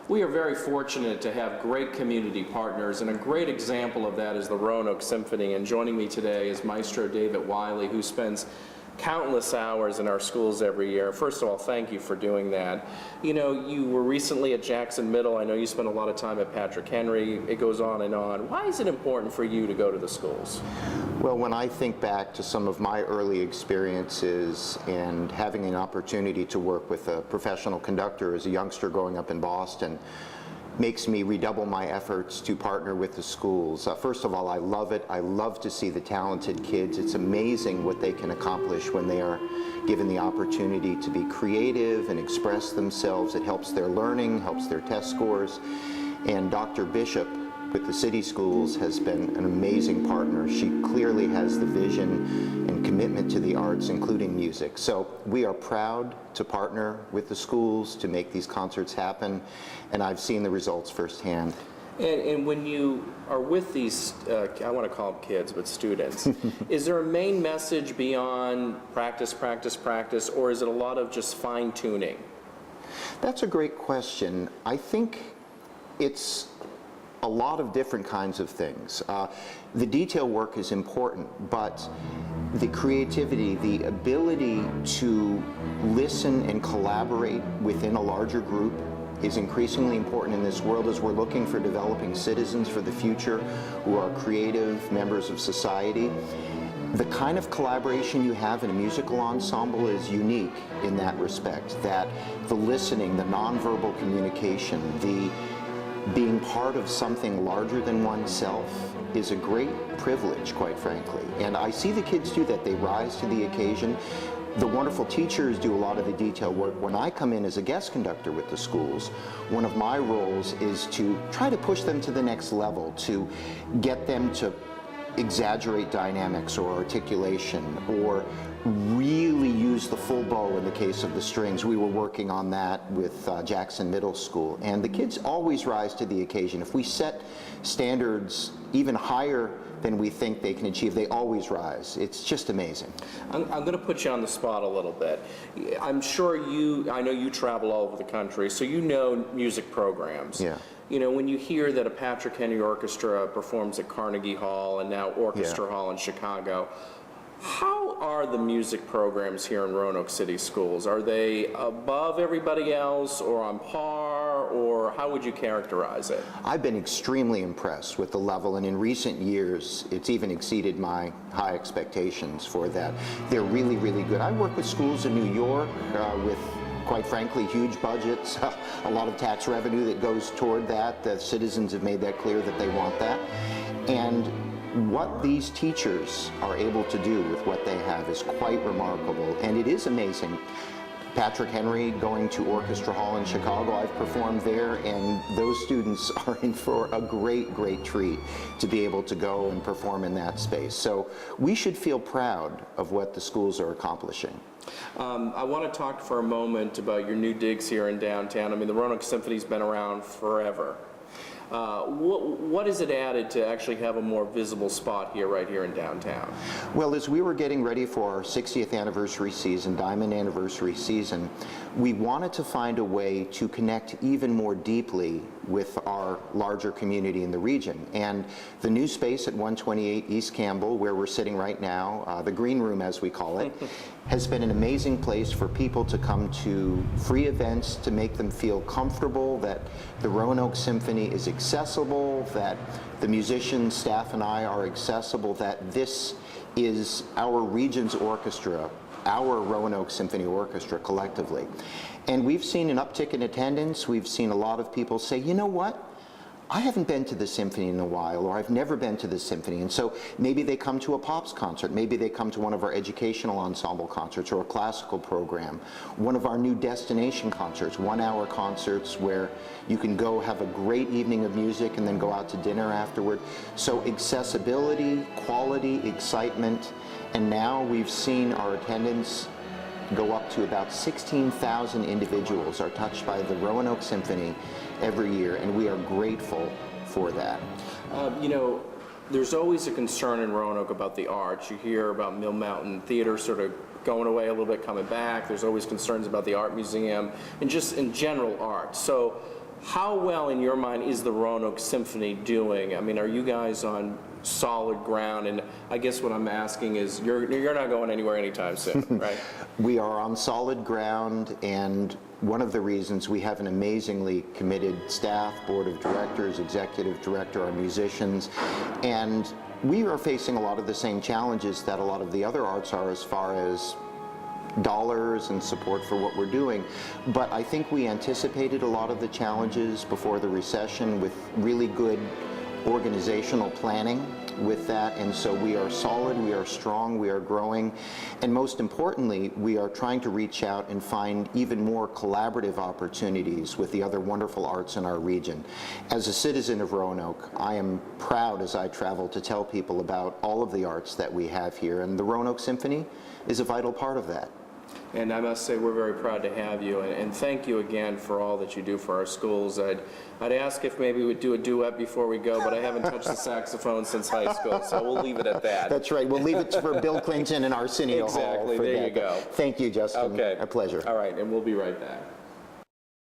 We are very fortunate to have great community partners, and a great example of that is the Roanoke Symphony. And joining me today is Maestro David Wiley, who spends countless hours in our schools every year. First of all, thank you for doing that. You know, you were recently at Jackson Middle. I know you spent a lot of time at Patrick Henry. It goes on and on. Why is it important for you to go to the schools? Well, when I think back to some of my early experiences and having an opportunity to work with a professional conductor as a youngster growing up in Boston, makes me redouble my efforts to partner with the schools. First of all, I love it. I love to see the talented kids. It's amazing what they can accomplish when they are given the opportunity to be creative and express themselves. It helps their learning, helps their test scores. And Dr. Bishop with the city schools has been an amazing partner. She clearly has the vision and commitment to the arts, including music. So we are proud to partner with the schools to make these concerts happen, and I've seen the results firsthand. And when you are with these, I want to call them kids, but students, is there a main message beyond practice, practice, practice, or is it a lot of just fine-tuning? That's a great question. I think it's a lot of different kinds of things. The detail work is important, but the creativity, the ability to listen and collaborate within a larger group is increasingly important in this world as we're looking for developing citizens for the future who are creative members of society. The kind of collaboration you have in a musical ensemble is unique in that respect, that the listening, the nonverbal communication, the being part of something larger than oneself is a great privilege, quite frankly. And I see the kids do that. They rise to the occasion. The wonderful teachers do a lot of the detail work. When I come in as a guest conductor with the schools, one of my roles is to try to push them to the next level, to get them to exaggerate dynamics or articulation, or really use the full bow in the case of the strings. We were working on that with Jackson Middle School, and the kids always rise to the occasion. If we set standards even higher than we think they can achieve, they always rise. It's just amazing. I'm going to put you on the spot a little bit. I'm sure I know you travel all over the country, so you know music programs. Yeah. You know, when you hear that a Patrick Henry Orchestra performs at Carnegie Hall and now Orchestra Hall in Chicago, how are the music programs here in Roanoke City Schools? Are they above everybody else or on par, or how would you characterize it? I've been extremely impressed with the level, and in recent years it's even exceeded my high expectations for that. They're really, really good. I work with schools in New York with, quite frankly, huge budgets, a lot of tax revenue that goes toward that. The citizens have made that clear that they want that. And what these teachers are able to do with what they have is quite remarkable, and it is amazing. Patrick Henry going to Orchestra Hall in Chicago, I've performed there, and those students are in for a great, great treat to be able to go and perform in that space. So we should feel proud of what the schools are accomplishing. I want to talk for a moment about your new digs here in downtown. I mean, the Roanoke Symphony's been around forever. What has it added to actually have a more visible spot here, right here in downtown? Well, as we were getting ready for our 60th anniversary season, Diamond Anniversary season, we wanted to find a way to connect even more deeply with our larger community in the region. And the new space at 128 East Campbell, where we're sitting right now, the green room as we call it, has been an amazing place for people to come to free events, to make them feel comfortable, that the Roanoke Symphony is accessible, that the musicians, staff, and I are accessible, that this is our region's orchestra, our Roanoke Symphony Orchestra collectively. And we've seen an uptick in attendance. We've seen a lot of people say, you know what? I haven't been to the symphony in a while, or I've never been to the symphony. And so maybe they come to a Pops concert, maybe they come to one of our educational ensemble concerts or a classical program, one of our new destination concerts, 1-hour concerts where you can go have a great evening of music and then go out to dinner afterward. So accessibility, quality, excitement, and now we've seen our attendance go up to about 16,000 individuals are touched by the Roanoke Symphony every year, and we are grateful for that. You know, there's always a concern in Roanoke about the arts. You hear about Mill Mountain Theater sort of going away a little bit, coming back. There's always concerns about the art museum and just in general art. So How well, in your mind, is the Roanoke Symphony doing? I mean, are you guys on solid ground? And I guess what I'm asking is, you're not going anywhere anytime soon, right? We are on solid ground, and one of the reasons we have an amazingly committed staff, board of directors, executive director, our musicians, and we are facing a lot of the same challenges that a lot of the other arts are as far as dollars and support for what we're doing. But I think we anticipated a lot of the challenges before the recession with really good organizational planning with that, and so we are solid, we are strong, we are growing, and most importantly, we are trying to reach out and find even more collaborative opportunities with the other wonderful arts in our region. As a citizen of Roanoke, I am proud as I travel to tell people about all of the arts that we have here, and the Roanoke Symphony is a vital part of that. And I must say, we're very proud to have you, and thank you again for all that you do for our schools. I'd ask if maybe we'd do a duet before we go, but I haven't touched the saxophone since high school, so we'll leave it at that. That's right. We'll leave it for Bill Clinton and Arsenio Hall. Exactly. For there that. you go. Thank you, Justin. Okay. A pleasure. All right, and we'll be right back.